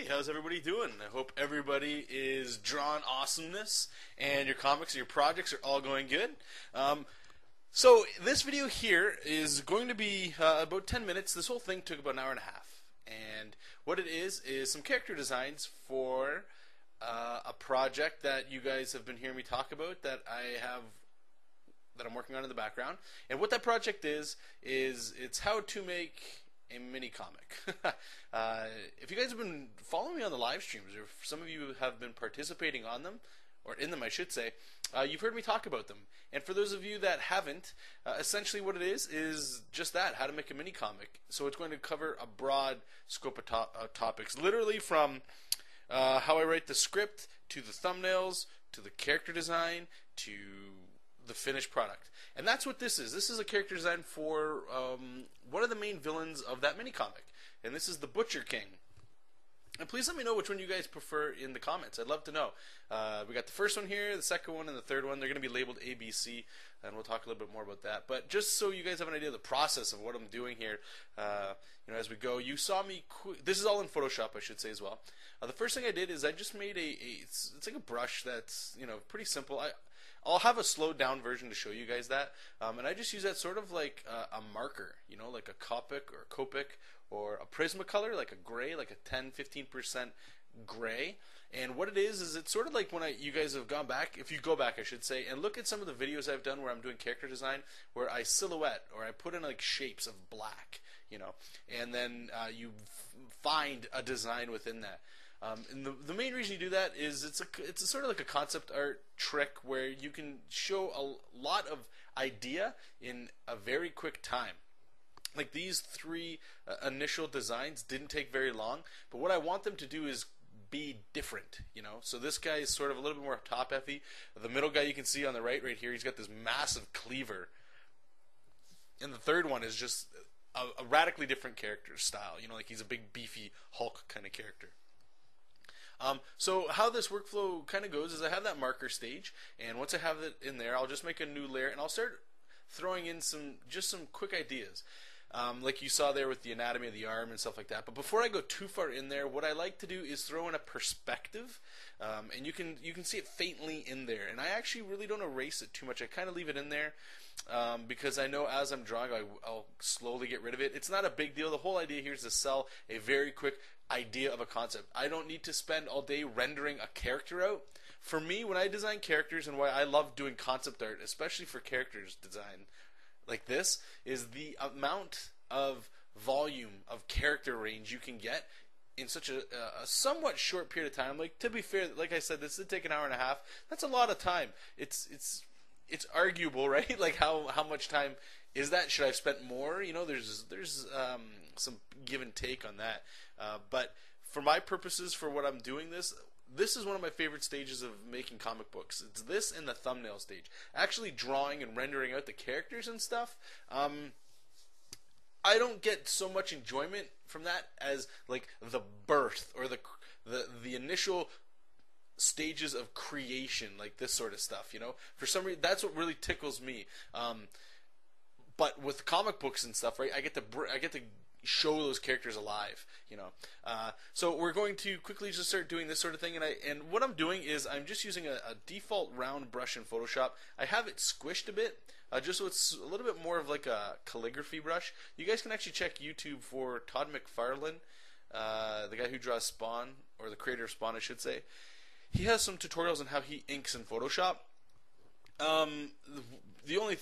how's everybody doing? I hope everybody is drawing awesomeness and your comics or your projects are all going good. So this video here is going to be about 10 minutes. This whole thing took about an hour and a half. And what it is some character designs for a project that you guys have been hearing me talk about that I'm working on in the background. And what that project is it's how to make a mini comic. If you guys have been following me on the live streams, or if some of you have been participating on them, or in them I should say, you've heard me talk about them. And for those of you that haven't, essentially what it is just that, how to make a mini comic. So it's going to cover a broad scope of topics, literally from how I write the script, to the thumbnails, to the character design, to the finished product. And that's what this is. This is a character design for one of the main villains of that mini comic, and this is the Butcher King. And please let me know which one you guys prefer in the comments. I'd love to know. We got the first one here, the second one, and the third one. They're going to be labeled A, B, C, and we'll talk a little bit more about that. But just so you guys have an idea of the process of what I'm doing here, as we go, you saw me. This is all in Photoshop, I should say as well. The first thing I did is I just made it's like a brush that's pretty simple. I'll have a slowed down version to show you guys that, and I just use that sort of like a marker, like a Copic or Copic or a Prismacolor, like a gray, like a 10-15% gray. And what it is it's sort of like when you guys have gone back, if you go back I should say, and look at some of the videos I've done where I'm doing character design, where I silhouette or I put in like shapes of black, and then you find a design within that. And the main reason you do that is it's a sort of like a concept art trick where you can show a lot of idea in a very quick time. Like these three initial designs didn't take very long, but what I want them to do is be different, So this guy is sort of a little bit more top heavy. The middle guy you can see on the right here, he's got this massive cleaver. And the third one is just a radically different character style, like he's a big beefy Hulk kind of character. So how this workflow kind of goes is I have that marker stage, and once I have it in there, I'll just make a new layer, and I'll start throwing in some quick ideas. Like you saw there with the anatomy of the arm and stuff like that. But before I go too far in there, what I like to do is throw in a perspective, and you can see it faintly in there. And I actually really don't erase it too much. I kind of leave it in there because I know as I'm drawing, I'll slowly get rid of it. It's not a big deal. The whole idea here is to sell a very quick idea of a concept. I don't need to spend all day rendering a character out. For me, when I design characters, and why I love doing concept art, especially for characters design like this, is the amount of volume of character range you can get in such a somewhat short period of time. Like, to be fair, like I said, this did take an hour and a half. That's a lot of time. It's arguable, right? Like how much time is that? Should I have spent more? There's some give and take on that. But for my purposes, for what I'm doing this is one of my favorite stages of making comic books. It's this and the thumbnail stage. Actually drawing and rendering out the characters and stuff, I don't get so much enjoyment from that as like the birth or the initial stages of creation, like this sort of stuff. For some reason that's what really tickles me. But with comic books and stuff, right, I get to show those characters alive, So we're going to quickly just start doing this sort of thing, and what I'm doing is I'm just using a default round brush in Photoshop. I have it squished a bit, just so it's a little bit more of like a calligraphy brush. You guys can actually check YouTube for Todd McFarlane, the guy who draws Spawn, or the creator of Spawn, I should say. He has some tutorials on how he inks in Photoshop. The only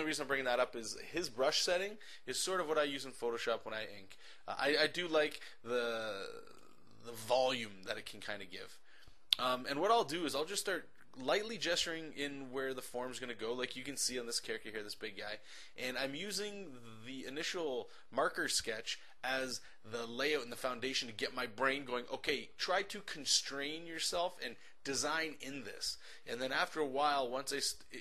reason I'm bringing that up is his brush setting is sort of what I use in Photoshop when I ink. I do like the volume that it can kind of give. And what I'll do is I'll just start lightly gesturing in where the form's going to go, like you can see on this character here, this big guy. And I'm using the initial marker sketch as the layout and the foundation to get my brain going, okay, try to constrain yourself and design in this. And then after a while,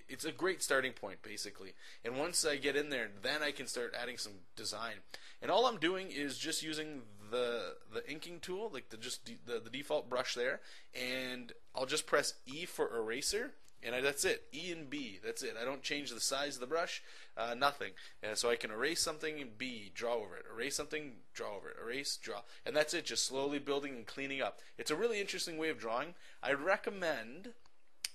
it's a great starting point basically. And once I get in there, then I can start adding some design. And all I'm doing is just using the inking tool, like the default brush there, and I'll just press E for eraser, and that's it. E and B, that's it. I don't change the size of the brush, nothing. So I can erase something and B, draw over it. Erase something, draw over it. Erase, draw. And that's it, just slowly building and cleaning up. It's a really interesting way of drawing. I recommend,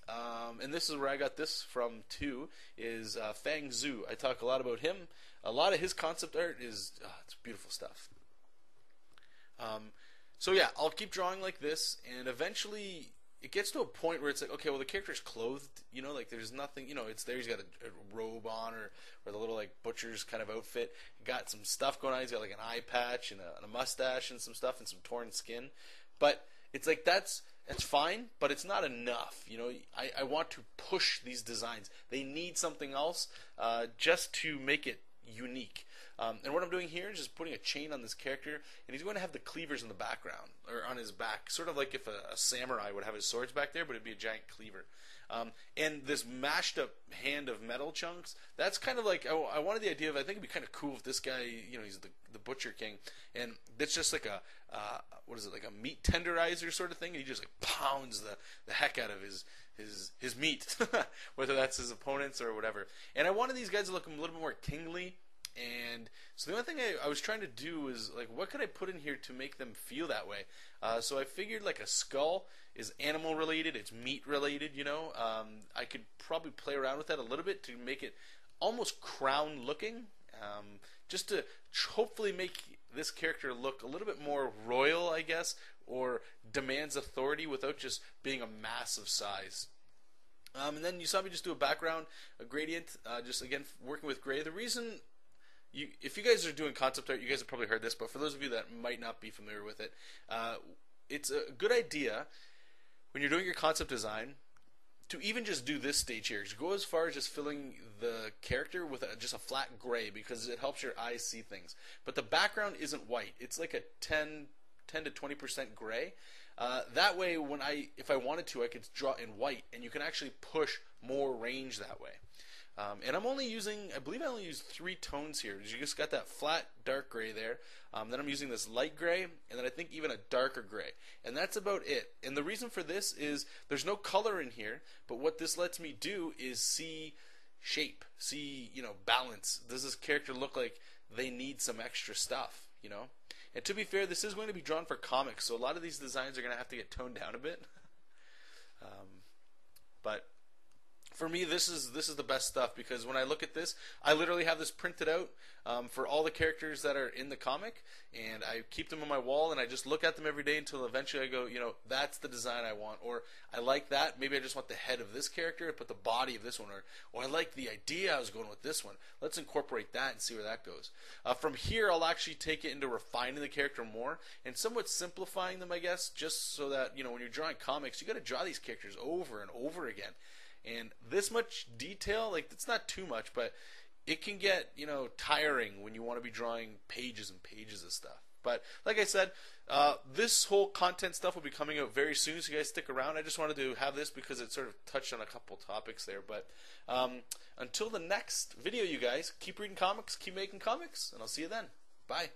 and this is where I got this from too, is Fang Zhu. I talk a lot about him. A lot of his concept art is, it's beautiful stuff. So yeah, I'll keep drawing like this, and eventually it gets to a point where it's like, okay, well, the character's clothed, you know, like there's nothing, you know, it's there, he's got a robe on, or the little like butcher's kind of outfit, got some stuff going on, he's got like an eye patch and a mustache and some stuff and some torn skin, but it's like that's fine, but it's not enough, you know. I want to push these designs. They need something else just to make it unique. And what I'm doing here is just putting a chain on this character, and he's going to have the cleavers in the background, or on his back, sort of like if a samurai would have his swords back there, but it'd be a giant cleaver. And this mashed up hand of metal chunks, that's kind of like, I wanted the idea of, I think it'd be kind of cool if this guy, you know, he's the Butcher King, and that's just like a, what is it, like a meat tenderizer sort of thing, and he just like pounds the heck out of his meat, whether that's his opponents or whatever. And I wanted these guys to look a little bit more tingly. And so the only thing I was trying to do is, like, what could I put in here to make them feel that way? So I figured like a skull is animal related, it's meat related, you know. I could probably play around with that a little bit to make it almost crown looking, just to hopefully make this character look a little bit more royal, I guess, or demands authority without just being a massive size. And then you saw me just do a background, a gradient, just again working with gray. The reason, if you guys are doing concept art, you guys have probably heard this, but for those of you that might not be familiar with it, it's a good idea when you're doing your concept design to even just do this stage here. Just go as far as just filling the character with just a flat gray, because it helps your eyes see things. But the background isn't white. It's like a 10 to 20% gray. That way, if I wanted to, I could draw in white, and you can actually push more range that way. And I'm only using, I believe I only use 3 tones here. You just got that flat dark gray there. Then I'm using this light gray, and then I think even a darker gray. And that's about it. And the reason for this is there's no color in here, but what this lets me do is see shape, see, you know, balance. Does this character look like they need some extra stuff, you know? And to be fair, this is going to be drawn for comics, so a lot of these designs are going to have to get toned down a bit. But for me, this is the best stuff, because when I look at this, I literally have this printed out for all the characters that are in the comic, and I keep them on my wall, and I just look at them every day until eventually I go, you know, that's the design I want, or I like that, maybe I just want the head of this character, but the body of this one, or I like the idea I was going with this one. Let's incorporate that and see where that goes. From here, I'll actually take it into refining the character more and somewhat simplifying them, I guess, just so that, you know, when you're drawing comics, you got to draw these characters over and over again. And this much detail, like, it's not too much, but it can get, you know, tiring when you want to be drawing pages and pages of stuff. But like I said, this whole content stuff will be coming out very soon, so you guys stick around. I just wanted to have this because it sort of touched on a couple topics there. But until the next video, you guys, keep reading comics, keep making comics, and I'll see you then. Bye.